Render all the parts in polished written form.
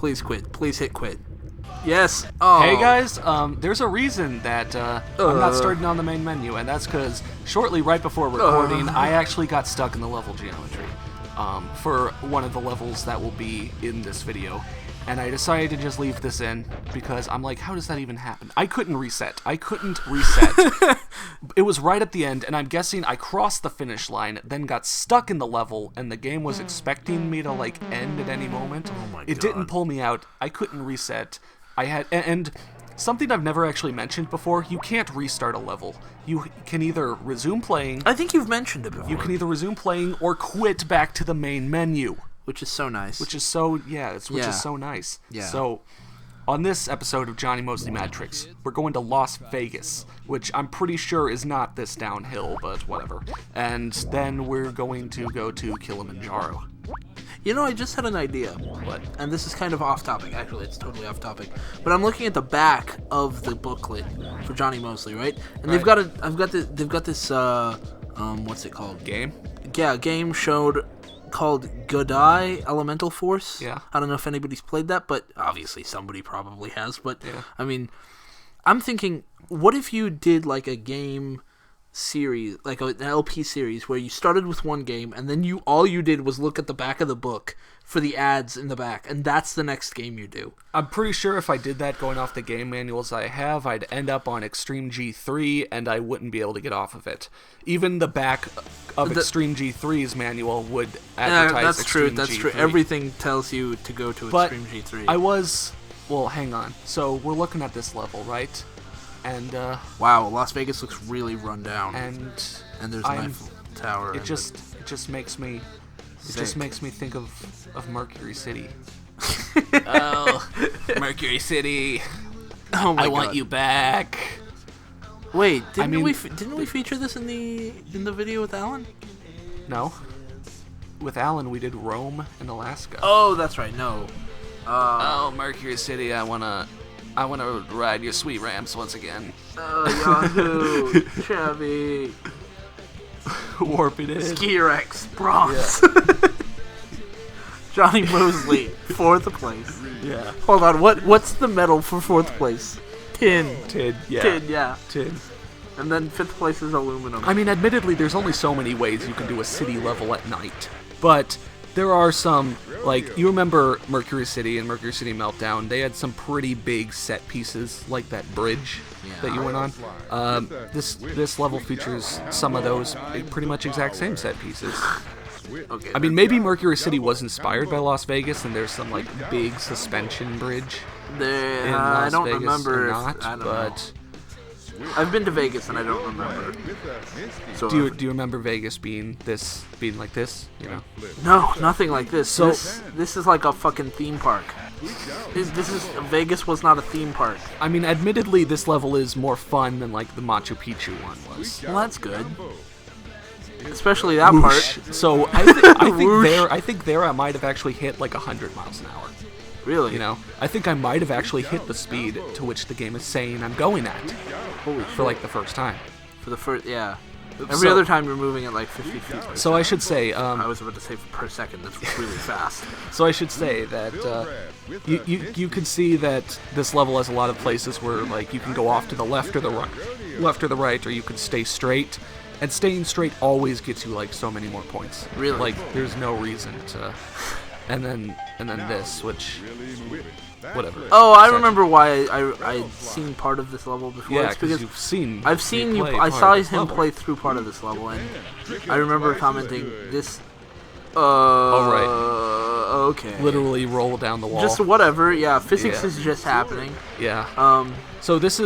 Please quit. Please hit quit. Yes. Oh. Hey guys, there's a reason that I'm not starting on the main menu, and that's because shortly right before recording, I actually got stuck in the level geometry for one of the levels that will be in this video. And I decided to just leave this in because I'm like, how does that even happen? I couldn't reset. It was right at the end, and I'm guessing I crossed the finish line, then got stuck in the level, and the game was expecting me to, like, end at any moment. Oh my God. It didn't pull me out. I couldn't reset. And something I've never actually mentioned before, you can't restart a level. You can either resume playing... I think you've mentioned it before. You can either resume playing or quit back to the main menu. Which is so nice. Which is so nice. Yeah. So, on this episode of Jonny Moseley Mad Tricks, we're going to Las Vegas, which I'm pretty sure is not this downhill, but whatever. And then we're going to go to Kilimanjaro. You know, I just had an idea. What? And this is kind of off topic. Actually, it's totally off topic. But I'm looking at the back of the booklet for Jonny Moseley, right? And they've got this what's it called? Game? Yeah, game called Godai Elemental Force. Yeah. I don't know if anybody's played that, but obviously somebody probably has. But yeah. I mean, I'm thinking, what if you did like a game series, like an LP series, where you started with one game and then all you did was look at the back of the book for the ads in the back, and that's the next game you do. I'm pretty sure if I did that going off the game manuals I have, I'd end up on Extreme G3 and I wouldn't be able to get off of it. Even the back of Extreme G3's manual would advertise that's Extreme That's G3. true. Everything tells you to go to Extreme G3. Well, hang on. So we're looking at this level, right? And wow, Las Vegas looks really run down. And there's an Eiffel Tower. It just makes me think of Mercury City. Oh, Mercury City. Oh my God. I want you back. Wait, didn't we feature this in the video with Alan? No. With Alan, we did Rome and Alaska. Oh, that's right. No. Oh, Mercury City. I wanna ride your sweet ramps once again. Yahoo! Chevy. Warp it in. Ski Rex. Bronx. Yeah. Jonny Moseley, 4th place. Yeah. Hold on, what's the medal for 4th place? Tin. Tin, yeah. Tin, yeah. Tin. And then 5th place is aluminum. I mean, admittedly, there's only so many ways you can do a city level at night. But there are some, like, you remember Mercury City and Mercury City Meltdown, they had some pretty big set pieces, like that bridge that you went on. This level features some of those pretty much exact same set pieces. Okay. I mean, maybe Mercury City was inspired by Las Vegas, and there's some, like, big suspension bridge in Las I don't Vegas remember. I don't know. I've been to Vegas and I don't remember. So Do you remember Vegas being like this? You know? No, nothing like this. So this is like a fucking theme park. Vegas was not a theme park. I mean, admittedly, this level is more fun than like the Machu Picchu one was. Well, that's good. Especially that part. So I think I might have actually hit like 100 miles an hour. Really? You know, I think I might have actually hit the speed to which the game is saying I'm going at. For like the first time. For the first, yeah. Every other time you're moving at like 50 feet. So I should say... I was about to say per second. That's really fast. So I should say that you can see that this level has a lot of places where like you can go off to the left or the right, or you can stay straight. And staying straight always gets you like so many more points. Really? Like there's no reason to... And then this, which... Whatever. Oh, I remember why I'd seen part of this level before. Yeah, because you've seen. I saw him play through part of this level, and I remember commenting this. Oh right. Okay. Literally roll down the wall. Just whatever. Yeah, physics is just happening. Yeah. So this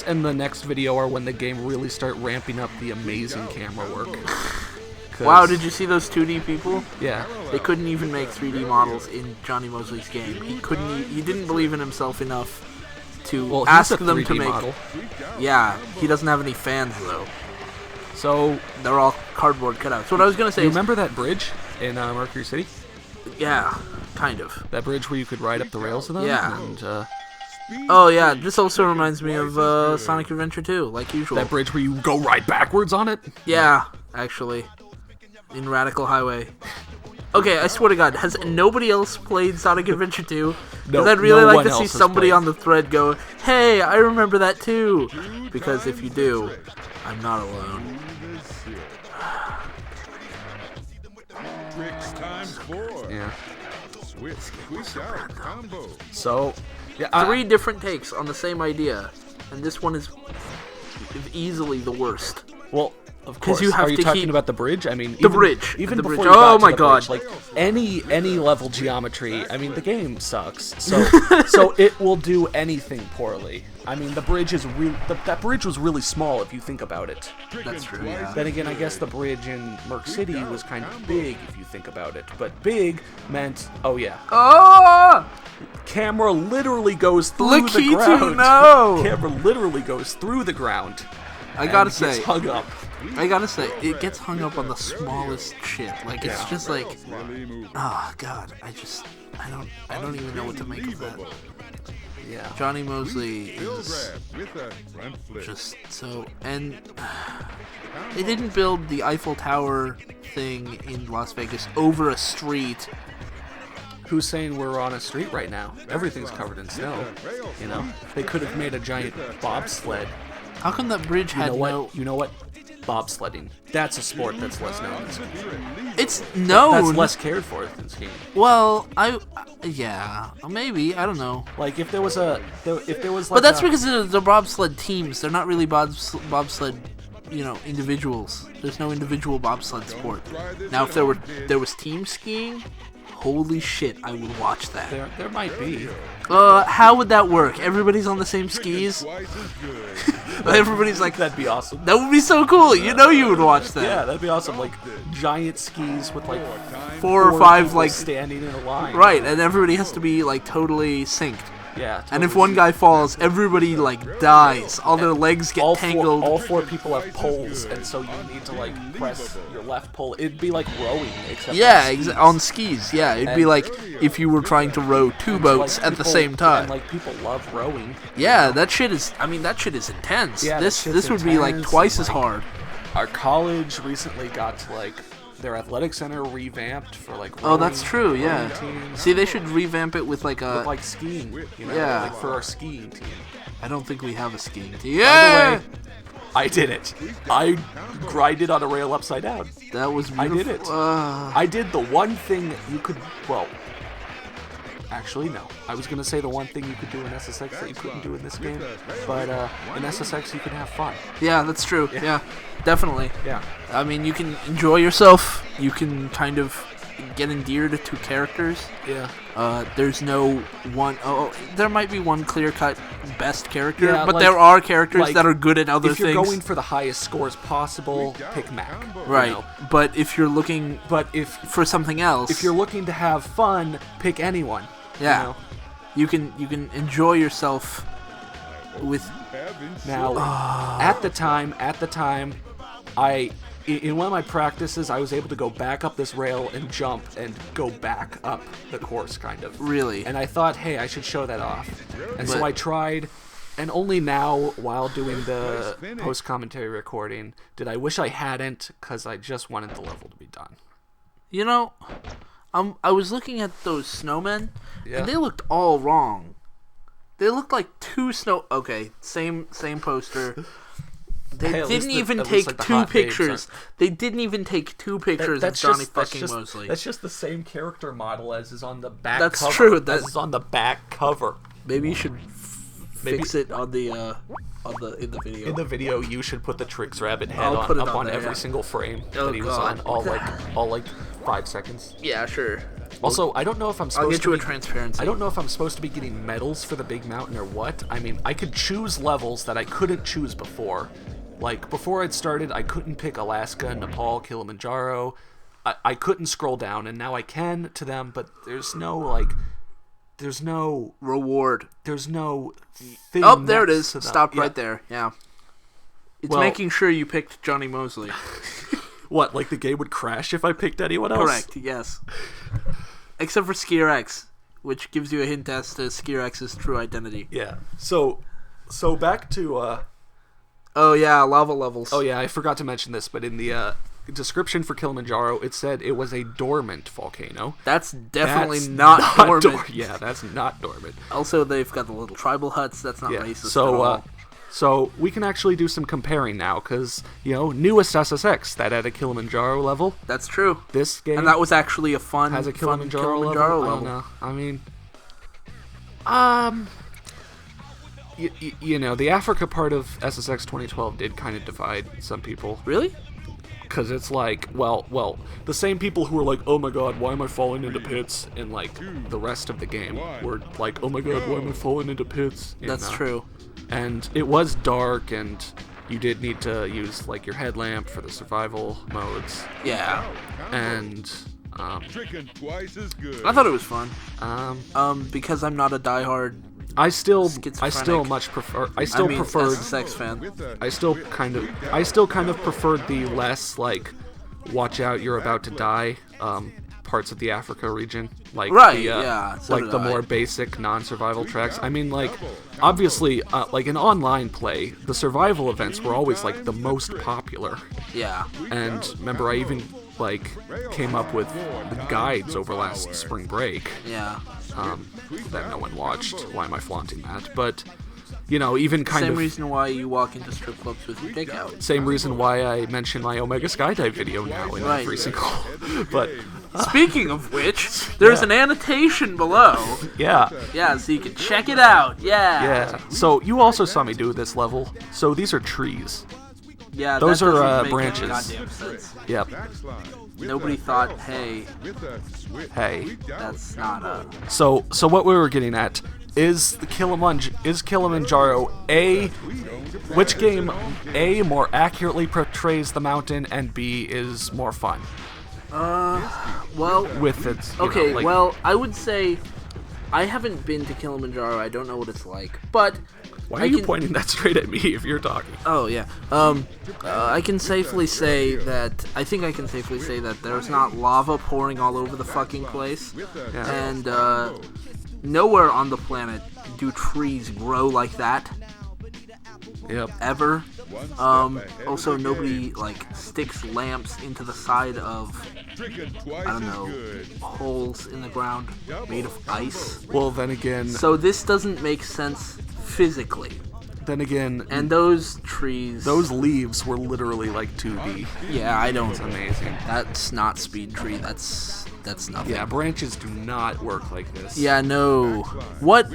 and the next video are when the game really start ramping up the amazing camera work. Wow, did you see those 2D people? Yeah. They couldn't even make 3D models in Jonny Moseley's game. He didn't believe in himself enough to ask them to make... Model. Yeah, he doesn't have any fans, though. So... They're all cardboard cutouts. So what I was going to say is... Remember that bridge in Mercury City? Yeah, kind of. That bridge where you could ride up the rails of them? Yeah. And, oh, yeah, this also reminds me of Sonic Adventure 2, like usual. That bridge where you go right backwards on it? Yeah, actually. In Radical Highway. Okay, I swear to God, has nobody else played Sonic Adventure 2? No, Because I'd really no like one to see else has somebody played. on the thread go, "Hey, I remember that too." Because if you do, I'm not alone. Trix times 4. Yeah. Switch out combo. So, yeah, 3 different takes on the same idea, and this one is easily the worst. well, of course. you have Are you to talking keep- about the bridge? I mean, The bridge. Even The before bridge. you got Oh to my the God. bridge, like any level geometry. I mean, the game sucks. So so it will do anything poorly. I mean, the bridge is that bridge was really small if you think about it. That's true, yeah. Then again, I guess the bridge in Merc City was kind of big if you think about it. But big meant, oh yeah, Oh! camera literally goes through the Lakitu, ground. no! Camera literally goes through the ground. I gotta and gets say, hung up. it gets hung up on the smallest shit. Like, it's just like, oh God, I don't even know what to make of that. Yeah. Johnny Mosley Bill is grab with a front flip. just so, and they didn't build the Eiffel Tower thing in Las Vegas over a street. Who's saying we're on a street right now? Everything's covered in snow. You know, they could have made a giant bobsled. How come that bridge You had know what? no? You know what? Bobsledding. That's a sport that's less known. It's known. That's less cared for than skiing. Well, yeah, maybe, I don't know. Like if there was like But that's because they're bobsled teams. They're not really bobsled, individuals. There's no individual bobsled sport. Now, if there was team skiing, holy shit, I would watch that. there might be. How would that work? Everybody's on the same skis. Twice as good. Everybody's like, That'd be awesome. that would be so cool. You know, you would watch that. Yeah, that'd be awesome. Like giant skis with like 4 or 5 people like standing in a line. right, and everybody has to be like totally synced. Yeah. And if totally. one guy falls, everybody like dies. All their legs get all tangled. all 4 people have poles, and so you need to like press your left pole. It'd be like rowing, except Yeah, on skis. on skis. Yeah, it'd be And- like if you were trying to row 2 boats Like, at the people- same time. And like people love rowing. Yeah, that shit is. I mean, that shit is intense. Yeah, this that shit's would be like intense twice and, as like, hard. Our college recently got like their athletic center revamped for like. Oh, that's rowing- true. rowing Yeah. teams. See, they should revamp it with like a. With, like skiing, you know, Yeah. like for our skiing team. I don't think we have a skiing team. By Yeah, the way, I did it. I grinded on a rail upside down. that was I beautiful. did it. I did the one thing you could. Well, actually, no. I was gonna say the one thing you could do in SSX that you couldn't do in this game, but in SSX you can have fun. Yeah, that's true. Yeah, definitely. Yeah. I mean, you can enjoy yourself. You can kind of get endeared to characters. Yeah. There's no one. Oh, there might be one clear-cut best character, Yeah, but like- there are characters like, that are good at other If you're things. going for the highest scores possible, pick Mac. Right, You know? but if you're looking But if for something else, you're looking to have fun, pick anyone. yeah, You know? you can enjoy yourself with. Now, at the time, in one of my practices, I was able to go back up this rail and jump and go back up the course, kind of. Really? And I thought, hey, I should show that off. And so But- I tried, and only now, while doing the post-commentary recording, did I wish I hadn't, because I just wanted the level to be done. You know, I was looking at those snowmen, Yeah. and they looked all wrong. They looked like 2 snow. Okay, same poster. They Hey, at least didn't the- even at take least, like, the 2 hot babes pictures. They didn't even take 2 pictures of Johnny fucking Mosley. That's just the same character model as is on the back That's cover. true, As that's- is on the back cover. Maybe you should Maybe- fix it on the in the video. In the video, you should put the Trix rabbit head I'll put it up on on there, every yeah. single frame Oh, that he was God. on, all like 5 seconds. Yeah, sure. Also, I don't know if I'm I'll supposed get to you a be, transparency. I don't know if I'm supposed to be getting medals for the big mountain or what. I mean, I could choose levels that I couldn't choose before. Like, before I'd started, I couldn't pick Alaska, Nepal, Kilimanjaro. I couldn't scroll down, and now I can to them, but there's no reward. thing. Oh, there it next is. to them. Stopped Yeah. right there. Yeah. It's Well- making sure you picked Johnny Mosley. What, like the game would crash if I picked anyone else? Correct. Yes. Except for Skier X, which gives you a hint as to Skier X's true identity. Yeah. So back to Oh yeah, lava levels. oh yeah, I forgot to mention this, but in the description for Kilimanjaro, it said it was a dormant volcano. That's definitely That's not dormant. Yeah, that's not dormant. Also, they've got the little tribal huts. That's not racist at all. So we can actually do some comparing now, because, newest SSX, that at a Kilimanjaro level. That's true. This game And that was actually a fun has a Kilimanjaro level. level. I don't know. I mean, the Africa part of SSX 2012 did kind of divide some people. Really? Because it's like, well, the same people who were like, oh my god, why am I falling into pits? And like, the rest of the game were like, oh my god, why am I falling into pits? That's true. And it was dark, and you did need to use like your headlamp for the survival modes. Yeah. And Chicken twice as good. I thought it was fun. because I'm not a diehard I still schizophrenic. much prefer. I mean, preferred. SSX fan. I still kind of preferred the less like, watch out, you're about to die. Parts of the Africa region, like Right, the, yeah, so like did the I. more basic non-survival tracks. I mean, like, obviously, like in online play, the survival events were always like the most popular. Yeah. And remember, I even like came up with the guides over last spring break. Yeah. That no one watched. Why am I flaunting that? But even kind Same of reason why you walk into strip clubs with your dick out. same reason why I mention my Omega Skydive video now in Right. every single. But Speaking of which, there's an annotation below. yeah. Yeah, so you can check it out. Yeah. Yeah. So you also saw me do this level. So these are trees. Yeah. Those that are, doesn't make branches. any goddamn sense. Yep. Nobody thought, hey, Hey. that's not a. So what we were getting at is Kilimanjaro which game A more accurately portrays the mountain and B is more fun Well, with its okay. Well, I would say I haven't been to Kilimanjaro. I don't know what it's like, but why are you pointing that straight at me if you're talking? Oh yeah. I can safely say that there's not lava pouring all over the fucking place, and nowhere on the planet do trees grow like that. Yep. Ever. Also, nobody like sticks lamps into the side of holes in the ground made of ice. Well, then again. So this doesn't make sense physically. Then again. And those trees. Those leaves were literally like 2D. Yeah, I don't. It's amazing. That's not speed tree. That's nothing. Yeah, branches do not work like this. Yeah, no. What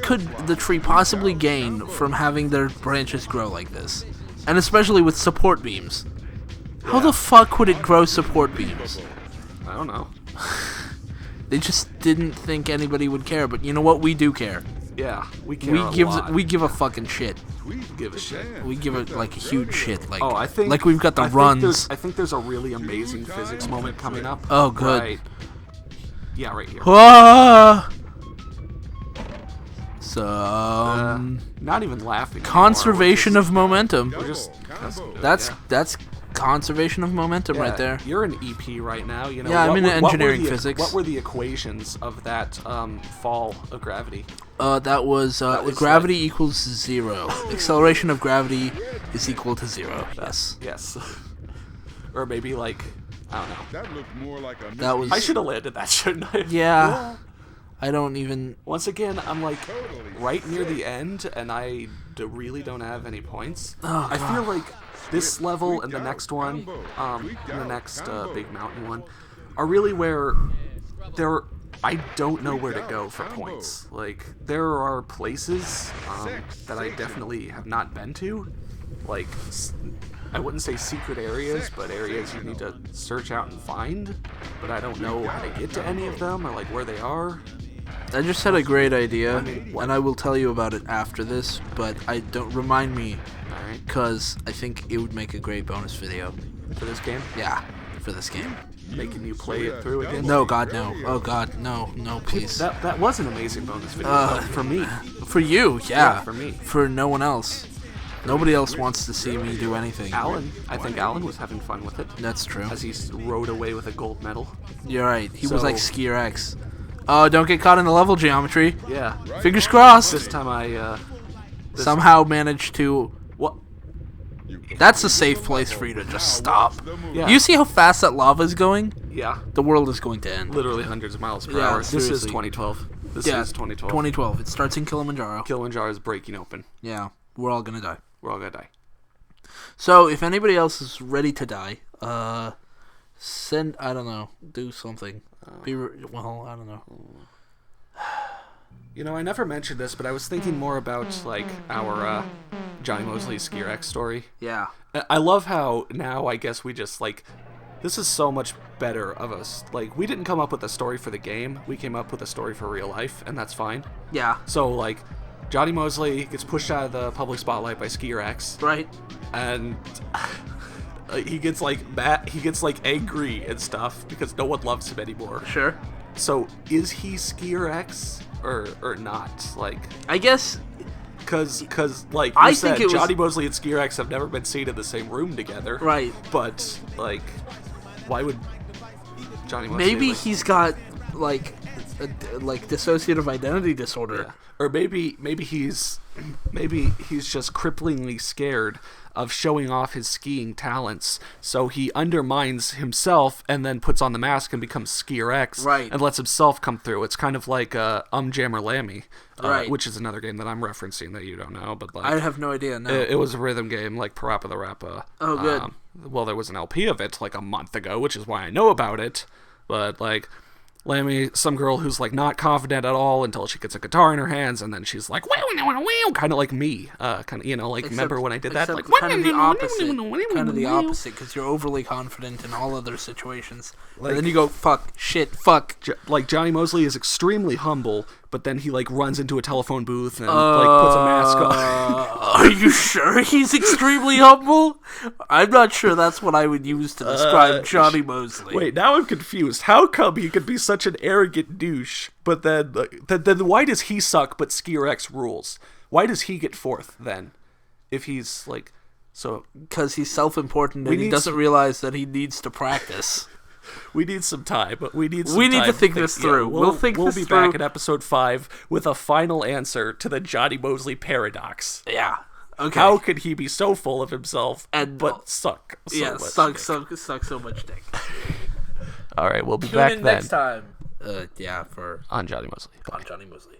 could the tree possibly gain from having their branches grow like this? And especially with support beams. How the fuck would it grow support beams? I don't know. They just didn't think anybody would care, but you know what? We do care. Yeah, we care a lot. We give a fucking shit. We give a shit. We give it like a huge shit. Like, I think like we've got the runs. I think there's a really amazing physics moment coming up. Oh, good. Right. Yeah, right here. Ah! So, Not even laughing. conservation of momentum. We're just That's conservation of momentum right there. You're an EP right now. Yeah, I'm in engineering physics. What were the equations of that fall of gravity? That was gravity equals 0. Acceleration of gravity is equal to 0. Yes. Yes. Or maybe like, I don't know. That looked more like a That was. I should have landed that, shouldn't I? Yeah. I don't even. Once again, I'm like right near the end, and I really don't have any points. Oh, I feel like this level and the next one, and the next big mountain one, are really where I don't know where to go for points. Like, there are places that I definitely have not been to, like, I wouldn't say secret areas, but areas you need to search out and find, but I don't know how to get to any of them, or like where they are. I just had a great idea, and I will tell you about it after this, but I don't remind me, Alright. because I think it would make a great bonus video. For this game? Yeah, for this game. Making you play it through again? No, God, no. Oh, God, no, please. That was an amazing bonus video for me. For you, yeah. For me. For no one else. Nobody else wants to see me do anything. I think Alan was having fun with it. That's true. As he rode away with a gold medal. You're right. He was So- like Skier X. Oh, don't get caught in the level geometry. Yeah. Fingers crossed. This time I Somehow managed to. what? That's a safe place for you to just stop. Yeah. You see how fast that lava is going? Yeah. The world is going to end. Literally hundreds of miles per Yeah, hour. This is seriously. 2012. This is 2012. 2012. It starts in Kilimanjaro. Kilimanjaro is breaking open. Yeah, we're all gonna die. We're all gonna die. So if anybody else is ready to die, send, I don't know, do something. I don't know. You know, I never mentioned this, but I was thinking more about, like, our Johnny Mosley Skier X story. Yeah. I love how now I guess we just, like, this is so much better of us. Like, we didn't come up with a story for the game. We came up with a story for real life, and that's fine. Yeah. So, like, Johnny Mosley gets pushed out of the public spotlight by Skier X. Right. And he gets, like, mad. He gets, like, angry and stuff because no one loves him anymore. Sure. So, is he Skier X or not? Like, I guess... Cause like I you think said, it was- Johnny Mosley and Skier X have never been seen in the same room together. Right. But, like, why would Johnny Mosley... Maybe like, he's got, like dissociative identity disorder. yeah. Or maybe he's just cripplingly scared of showing off his skiing talents, so he undermines himself and then puts on the mask and becomes Skier X, Right. and lets himself come through. It's kind of like Jammer Lammy, Right. which is another game that I'm referencing that you don't know, but like I have no idea, no. it was a rhythm game like Parappa the Rappa. Oh, good. Well, there was an LP of it like a month ago, which is why I know about it, but like Lammy, some girl who's like not confident at all until she gets a guitar in her hands, and then she's like, kind of like me, kind of, you know, like, remember when I did that? Like, kind of the opposite. Kind of the opposite, because you're overly confident in all other situations. And then you go, fuck, shit, fuck. Like, Johnny Mosley is extremely humble, but then he, like, runs into a telephone booth and, like, puts a mask on. Are you sure he's extremely humble? I'm not sure that's what I would use to describe Johnny Mosley. Wait, now I'm confused. How come he could be such an arrogant douche, but then why does he suck but Skier X rules? Why does he get fourth, then? If he's, like, so... Because he's self-important and he doesn't realize that he needs to practice. We need some time, but we need some We need time to think this through. Yeah, We'll think we'll this be through. back in episode 5 with a final answer to the Johnny Mosley paradox. Yeah. Okay. How could he be so full of himself And- but suck so yeah, much? suck dick? so much dick. All right, we'll be Tune back in then next time. For on Johnny Mosley. on Johnny Mosley.